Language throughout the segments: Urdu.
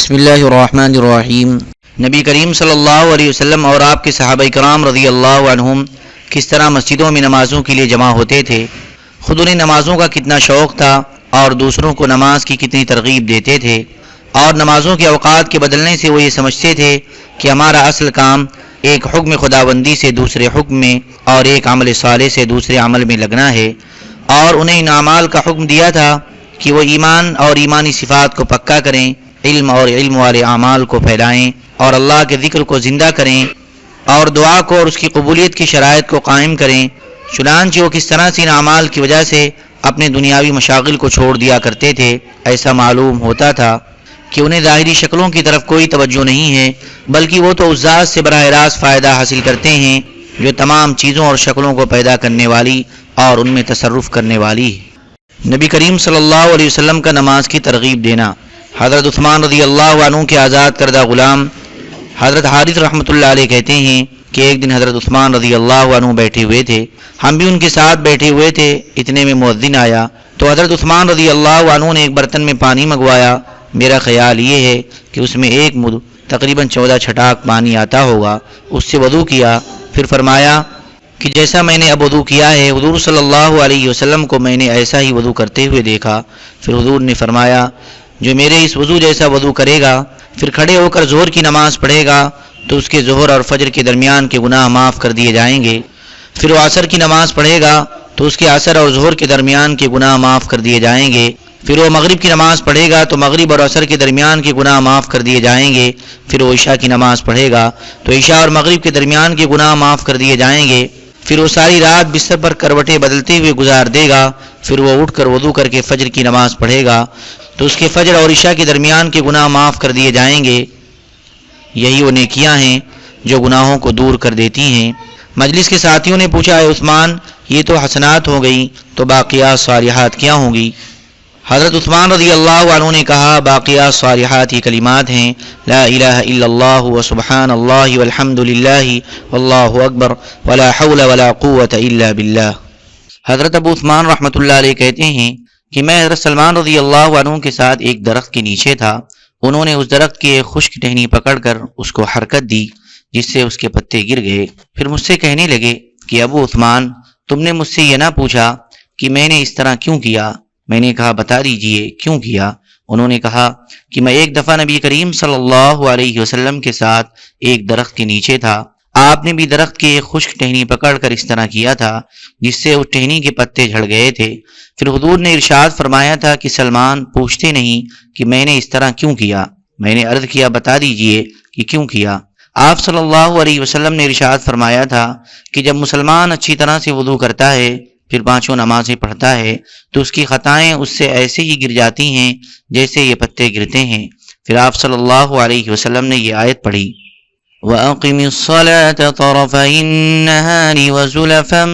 بسم اللہ الرحمن الرحیم۔ نبی کریم صلی اللہ علیہ وسلم اور آپ کے صحابہ کرام رضی اللہ عنہم کس طرح مسجدوں میں نمازوں کے لیے جمع ہوتے تھے، خود انہیں نمازوں کا کتنا شوق تھا اور دوسروں کو نماز کی کتنی ترغیب دیتے تھے، اور نمازوں کے اوقات کے بدلنے سے وہ یہ سمجھتے تھے کہ ہمارا اصل کام ایک حکم خداوندی سے دوسرے حکم میں اور ایک عمل صالح سے دوسرے عمل میں لگنا ہے، اور انہیں ان اعمال کا حکم دیا تھا کہ وہ ایمان اور ایمانی صفات کو پکا کریں، علم اور علم والے اعمال کو پھیلائیں اور اللہ کے ذکر کو زندہ کریں اور دعا کو اور اس کی قبولیت کی شرائط کو قائم کریں۔ چنانچہ وہ کس طرح سے ان اعمال کی وجہ سے اپنے دنیاوی مشاغل کو چھوڑ دیا کرتے تھے، ایسا معلوم ہوتا تھا کہ انہیں ظاہری شکلوں کی طرف کوئی توجہ نہیں ہے، بلکہ وہ تو اس ذات سے براہ راست فائدہ حاصل کرتے ہیں جو تمام چیزوں اور شکلوں کو پیدا کرنے والی اور ان میں تصرف کرنے والی ہے۔ نبی کریم صلی اللہ علیہ وسلم کا نماز کی ترغیب دینا۔ حضرت عثمان رضی اللہ عنہ کے آزاد کردہ غلام حضرت حارث رحمۃ اللہ علیہ کہتے ہیں کہ ایک دن حضرت عثمان رضی اللہ عنہ بیٹھے ہوئے تھے، ہم بھی ان کے ساتھ بیٹھے ہوئے تھے، اتنے میں مؤذن آیا تو حضرت عثمان رضی اللہ عنہ نے ایک برتن میں پانی منگوایا۔ میرا خیال یہ ہے کہ اس میں ایک مد تقریباً 14 چھٹاک پانی آتا ہوگا، اس سے وضو کیا، پھر فرمایا کہ جیسا میں نے اب وضو کیا ہے، حضور صلی اللہ علیہ وسلم کو میں نے ایسا ہی وضو کرتے ہوئے دیکھا۔ پھر حضور نے فرمایا جو میرے اس وضو جیسا وضو کرے گا، پھر کھڑے ہو کر ظہر کی نماز پڑھے گا تو اس کے ظہر اور فجر کے درمیان کے گناہ معاف کر دیے جائیں گے، پھر وہ عصر کی نماز پڑھے گا تو اس کے عصر اور ظہر کے درمیان کے گناہ معاف کر دیے جائیں گے، پھر وہ مغرب کی نماز پڑھے گا تو مغرب اور عصر کے درمیان کے گناہ معاف کر دیے جائیں گے، پھر وہ عشاء کی نماز پڑھے گا تو عشاء اور مغرب کے درمیان کے گناہ معاف کر دیے جائیں گے، پھر وہ ساری رات بستر پر کروٹیں بدلتے ہوئے گزار دے گا، پھر وہ اٹھ کر وضو کر کے فجر کی نماز پڑھے گا تو اس کے فجر اور عشاء کے درمیان کے گناہ معاف کر دیے جائیں گے۔ یہی وہ نیکیاں ہیں جو گناہوں کو دور کر دیتی ہیں۔ مجلس کے ساتھیوں نے پوچھا، اے عثمان، یہ تو حسنات ہو گئی، تو باقیات صالحات کیا ہوں گی؟ حضرت عثمان رضی اللہ عنہ نے کہا، باقیات صالحات ہی کلمات ہیں، لا الہ الا اللہ و سبحان اللہ والحمد للہ واللہ اکبر ولا حول ولا قوة الا باللہ۔ حضرت ابو عثمان رحمۃ اللہ علیہ کہتے ہیں کہ میں حضرت سلمان رضی اللہ عنہ کے ساتھ ایک درخت کے نیچے تھا، انہوں نے اس درخت کی ایک خشک ٹہنی پکڑ کر اس کو حرکت دی جس سے اس کے پتے گر گئے، پھر مجھ سے کہنے لگے کہ ابو عثمان، تم نے مجھ سے یہ نہ پوچھا کہ میں نے اس طرح کیوں کیا؟ میں نے کہا بتا دیجئے کیوں کیا؟ انہوں نے کہا کہ میں ایک دفعہ نبی کریم صلی اللہ علیہ وسلم کے ساتھ ایک درخت کے نیچے تھا، آپ نے بھی درخت کی ایک خشک ٹہنی پکڑ کر اس طرح کیا تھا جس سے اس ٹہنی کے پتے جھڑ گئے تھے، پھر حضور نے ارشاد فرمایا تھا کہ سلمان پوچھتے نہیں کہ میں نے اس طرح کیوں کیا؟ میں نے عرض کیا بتا دیجئے کہ کیوں کیا؟ آپ صلی اللہ علیہ وسلم نے ارشاد فرمایا تھا کہ جب مسلمان اچھی طرح سے وضو کرتا ہے، پھر 5 نمازیں پڑھتا ہے تو اس کی خطائیں اس سے ایسے ہی گر جاتی ہیں جیسے یہ پتے گرتے ہیں۔ پھر آپ صلی اللہ علیہ وسلم نے یہ آیت پڑھی، وَأَقِمِ الصَّلَاةَ طَرَفَيِ النَّهَارِ وَزُلَفًا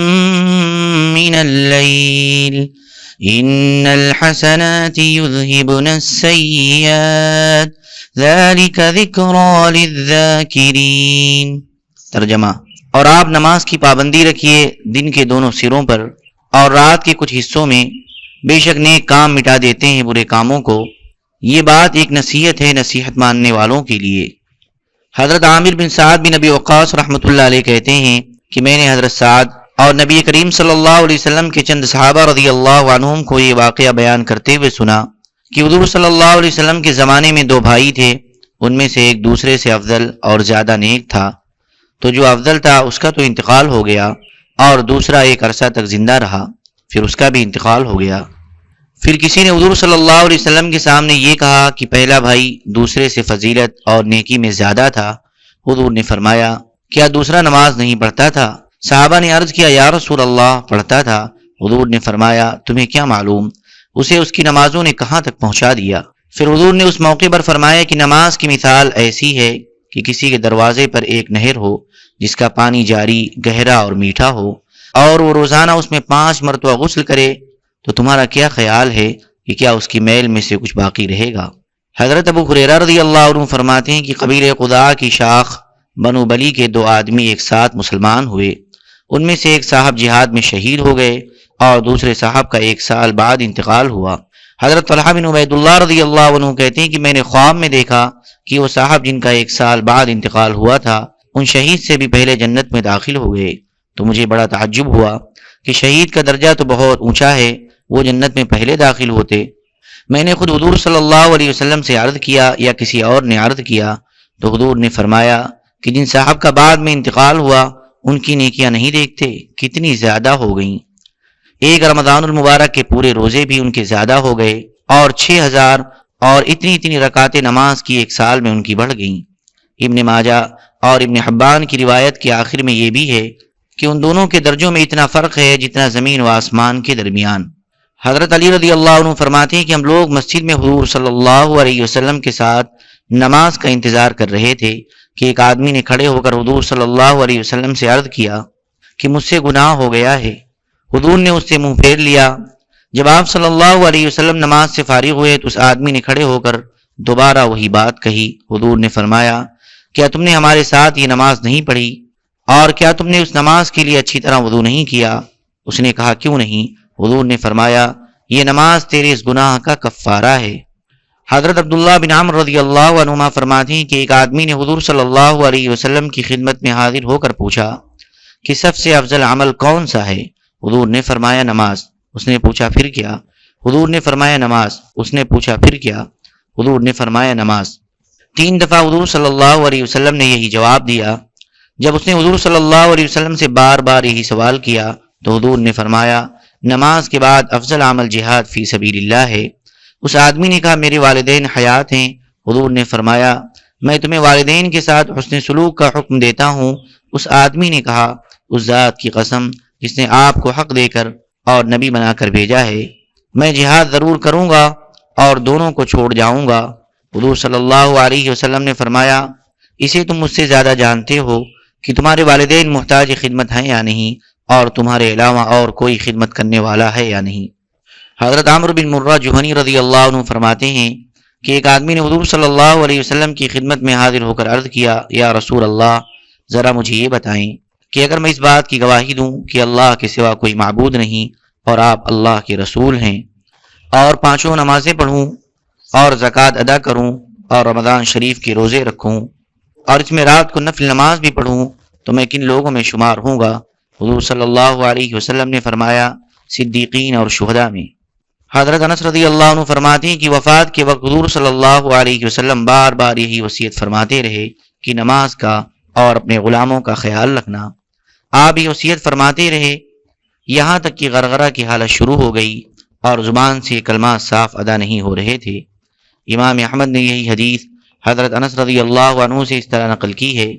مِّنَ اللَّيْلِ إِنَّ الْحَسَنَاتِ يُذْهِبْنَ السَّيِّئَاتِ ذَلِكَ ذِكْرَىٰ لِلذَّاكِرِينَ۔ ترجمہ، اور آپ نماز کی پابندی رکھیے دن کے دونوں سروں پر اور رات کے کچھ حصوں میں، بے شک نیک کام مٹا دیتے ہیں برے کاموں کو۔ یہ بات ایک نصیحت ہے نصیحت ماننے والوں کے لیے۔ حضرت عامر بن سعد بن ابی وقاص رحمۃ اللہ علیہ کہتے ہیں کہ میں نے حضرت سعد اور نبی کریم صلی اللہ علیہ وسلم کے چند صحابہ رضی اللہ عنہم کو یہ واقعہ بیان کرتے ہوئے سنا کہ حضور صلی اللہ علیہ وسلم کے زمانے میں 2 بھائی تھے، ان میں سے ایک دوسرے سے افضل اور زیادہ نیک تھا، تو جو افضل تھا اس کا تو انتقال ہو گیا اور دوسرا ایک عرصہ تک زندہ رہا، پھر اس کا بھی انتقال ہو گیا۔ پھر کسی نے حضور صلی اللہ علیہ وسلم کے سامنے یہ کہا کہ پہلا بھائی دوسرے سے فضیلت اور نیکی میں زیادہ تھا۔ حضور نے فرمایا کیا دوسرا نماز نہیں پڑھتا تھا؟ صحابہ نے عرض کیا یا رسول اللہ پڑھتا تھا۔ حضور نے فرمایا تمہیں کیا معلوم اسے اس کی نمازوں نے کہاں تک پہنچا دیا؟ پھر حضور نے اس موقع پر فرمایا کہ نماز کی مثال ایسی ہے کہ کسی کے دروازے پر ایک نہر ہو جس کا پانی جاری، گہرا اور میٹھا ہو، اور وہ روزانہ اس میں 5 مرتبہ غسل کرے، تو تمہارا کیا خیال ہے کہ کیا اس کی میل میں سے کچھ باقی رہے گا؟ حضرت ابو ہریرہ رضی اللہ عنہ فرماتے ہیں کہ قبیلہ قضاع کی شاخ بنو بلی کے 2 آدمی ایک ساتھ مسلمان ہوئے، ان میں سے ایک صاحب جہاد میں شہید ہو گئے اور دوسرے صاحب کا 1 سال بعد انتقال ہوا۔ حضرت طلحہ بن عبید اللہ رضی اللہ عنہ کہتے ہیں کہ میں نے خواب میں دیکھا کہ وہ صاحب جن کا 1 سال بعد انتقال ہوا تھا ان شہید سے بھی پہلے جنت میں داخل ہو گئے، تو مجھے بڑا تعجب ہوا کہ شہید کا درجہ تو بہت اونچا ہے، وہ جنت میں پہلے داخل ہوتے۔ میں نے خود حضور صلی اللہ علیہ وسلم سے عرض کیا یا کسی اور نے عرض کیا تو حضور نے فرمایا کہ جن صاحب کا بعد میں انتقال ہوا ان کی نیکیاں نہیں دیکھتے کتنی زیادہ ہو گئیں، ایک رمضان المبارک کے پورے روزے بھی ان کے زیادہ ہو گئے اور 6000 اور اتنی رکعتیں نماز کی 1 سال میں ان کی بڑھ گئیں۔ ابن ماجہ اور ابن حبان کی روایت کے آخر میں یہ بھی ہے کہ ان دونوں کے درجوں میں اتنا فرق ہے جتنا زمین و آسمان کے درمیان۔ حضرت علی رضی اللہ عنہ فرماتے ہیں کہ ہم لوگ مسجد میں حضور صلی اللہ علیہ وسلم کے ساتھ نماز کا انتظار کر رہے تھے کہ ایک آدمی نے کھڑے ہو کر حضور صلی اللہ علیہ وسلم سے عرض کیا کہ مجھ سے گناہ ہو گیا ہے۔ حضور نے اس سے منہ پھیر لیا۔ جب آپ صلی اللہ علیہ وسلم نماز سے فارغ ہوئے تو اس آدمی نے کھڑے ہو کر دوبارہ وہی بات کہی۔ حضور نے فرمایا کیا تم نے ہمارے ساتھ یہ نماز نہیں پڑھی اور کیا تم نے اس نماز کے لیے اچھی طرح وضو نہیں کیا؟ اس نے کہا کیوں نہیں؟ حضور نے فرمایا یہ نماز تیرے اس گناہ کا کفارہ ہے۔ حضرت عبداللہ بن عمرو رضی اللہ عنہما فرماتے ہیں کہ ایک آدمی نے حضور صلی اللہ علیہ وسلم کی خدمت میں حاضر ہو کر پوچھا کہ سب سے افضل عمل کون سا ہے؟ حضور نے فرمایا نماز۔ اس نے پوچھا پھر کیا؟ حضور نے فرمایا نماز۔ اس نے پوچھا پھر کیا؟ حضور نے فرمایا نماز۔ 3 دفعہ حضور صلی اللہ علیہ وسلم نے یہی جواب دیا۔ جب اس نے حضور صلی اللہ علیہ وسلم سے بار بار یہی سوال کیا تو حضور نے فرمایا نماز کے بعد افضل عمل جہاد فی سبیل اللہ ہے۔ اس آدمی نے کہا میرے والدین حیات ہیں۔ حضور نے فرمایا میں تمہیں والدین کے ساتھ حسن سلوک کا حکم دیتا ہوں۔ اس آدمی نے کہا اس ذات کی قسم جس نے آپ کو حق دے کر اور نبی بنا کر بھیجا ہے، میں جہاد ضرور کروں گا اور دونوں کو چھوڑ جاؤں گا۔ حضور صلی اللہ علیہ وسلم نے فرمایا اسے تم مجھ سے زیادہ جانتے ہو کہ تمہارے والدین محتاج خدمت ہیں یا نہیں اور تمہارے علاوہ اور کوئی خدمت کرنے والا ہے یا نہیں۔ حضرت عمرو بن مرہ جوہنی رضی اللہ عنہ فرماتے ہیں کہ ایک آدمی نے حضور صلی اللہ علیہ وسلم کی خدمت میں حاضر ہو کر عرض کیا یا رسول اللہ ذرا مجھے یہ بتائیں کہ اگر میں اس بات کی گواہی دوں کہ اللہ کے سوا کوئی معبود نہیں اور آپ اللہ کے رسول ہیں اور 5 نمازیں پڑھوں اور زکوٰۃ ادا کروں اور رمضان شریف کے روزے رکھوں اور اس میں رات کو نفل نماز بھی پڑھوں تو میں کن لوگوں میں شمار ہوں گا؟ حضور صلی اللہ علیہ وسلم نے فرمایا صدیقین اور شہداء میں۔ حضرت انس رضی اللہ عنہ فرماتے ہیں کہ وفات کے وقت حضور صلی اللہ علیہ وسلم بار بار یہی وصیت فرماتے رہے کہ نماز کا اور اپنے غلاموں کا خیال رکھنا۔ آپ یہ وصیت فرماتے رہے یہاں تک کہ غرغرہ کی حالت شروع ہو گئی اور زبان سے کلمات صاف ادا نہیں ہو رہے تھے۔ امام احمد نے یہی حدیث حضرت انس رضی اللہ عنہ سے اس طرح نقل کی ہے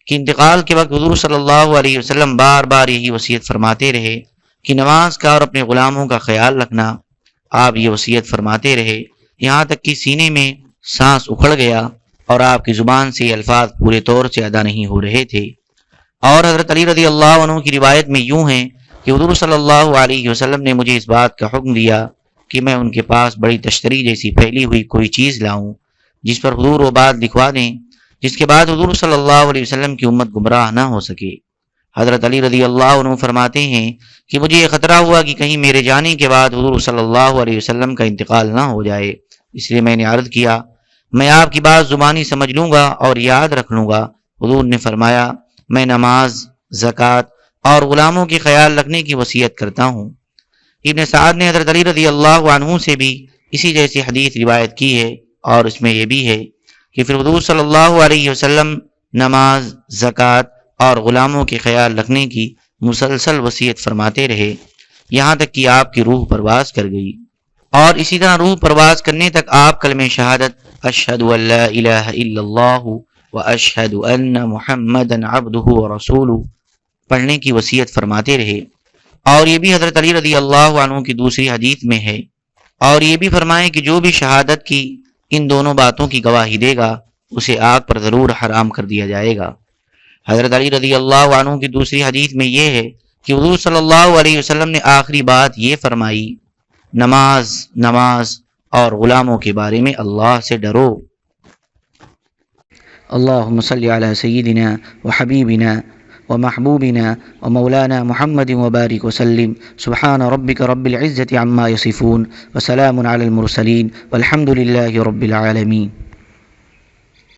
کہ انتقال کے وقت حضور صلی اللہ علیہ وسلم بار بار یہی وصیت فرماتے رہے کہ نماز کا اور اپنے غلاموں کا خیال رکھنا۔ آپ یہ وصیت فرماتے رہے یہاں تک کہ سینے میں سانس اکھڑ گیا اور آپ کی زبان سے یہ الفاظ پورے طور سے ادا نہیں ہو رہے تھے۔ اور حضرت علی رضی اللہ عنہ کی روایت میں یوں ہے کہ حضور صلی اللہ علیہ وسلم نے مجھے اس بات کا حکم دیا کہ میں ان کے پاس بڑی تشتری جیسی پھیلی ہوئی کوئی چیز لاؤں جس پر حضور وہ بات لکھوا دیں جس کے بعد حضور صلی اللہ علیہ وسلم کی امت گمراہ نہ ہو سکے۔ حضرت علی رضی اللہ عنہ فرماتے ہیں کہ مجھے یہ خطرہ ہوا کہ کہیں میرے جانے کے بعد حضور صلی اللہ علیہ وسلم کا انتقال نہ ہو جائے، اس لیے میں نے عرض کیا میں آپ کی بات زبانی سمجھ لوں گا اور یاد رکھ لوں گا۔ حضور نے فرمایا میں نماز، زکوٰۃ اور غلاموں کے خیال رکھنے کی وصیت کرتا ہوں۔ ابن سعد نے حضرت علی رضی اللہ عنہ سے بھی اسی جیسی حدیث روایت کی ہے اور اس میں یہ بھی ہے کہ پھر حضور صلی اللہ علیہ وسلم نماز، زکوٰۃ اور غلاموں کے خیال رکھنے کی مسلسل وصیت فرماتے رہے یہاں تک کہ آپ کی روح پرواز کر گئی، اور اسی طرح روح پرواز کرنے تک آپ کلمہ شہادت اشہد ان لا الہ الا اللہ واشہد ان محمدا عبدہ ورسولہ پڑھنے کی وصیت فرماتے رہے۔ اور یہ بھی حضرت علی رضی اللہ عنہ کی دوسری حدیث میں ہے، اور یہ بھی فرمائے کہ جو بھی شہادت کی ان دونوں باتوں کی گواہی دے گا اسے آگ پر ضرور حرام کر دیا جائے گا۔ حضرت علی رضی اللہ عنہ کی دوسری حدیث میں یہ ہے کہ حضور صلی اللہ علیہ وسلم نے آخری بات یہ فرمائی نماز، نماز اور غلاموں کے بارے میں اللہ سے ڈرو۔ اللہم صلی علی سیدنا و حبیبنا ومحبوبنا ومولانا محمد وبارك وسلم. سبحان ربك رب العزة عما يصفون وسلام على المرسلين والحمد لله رب العالمين.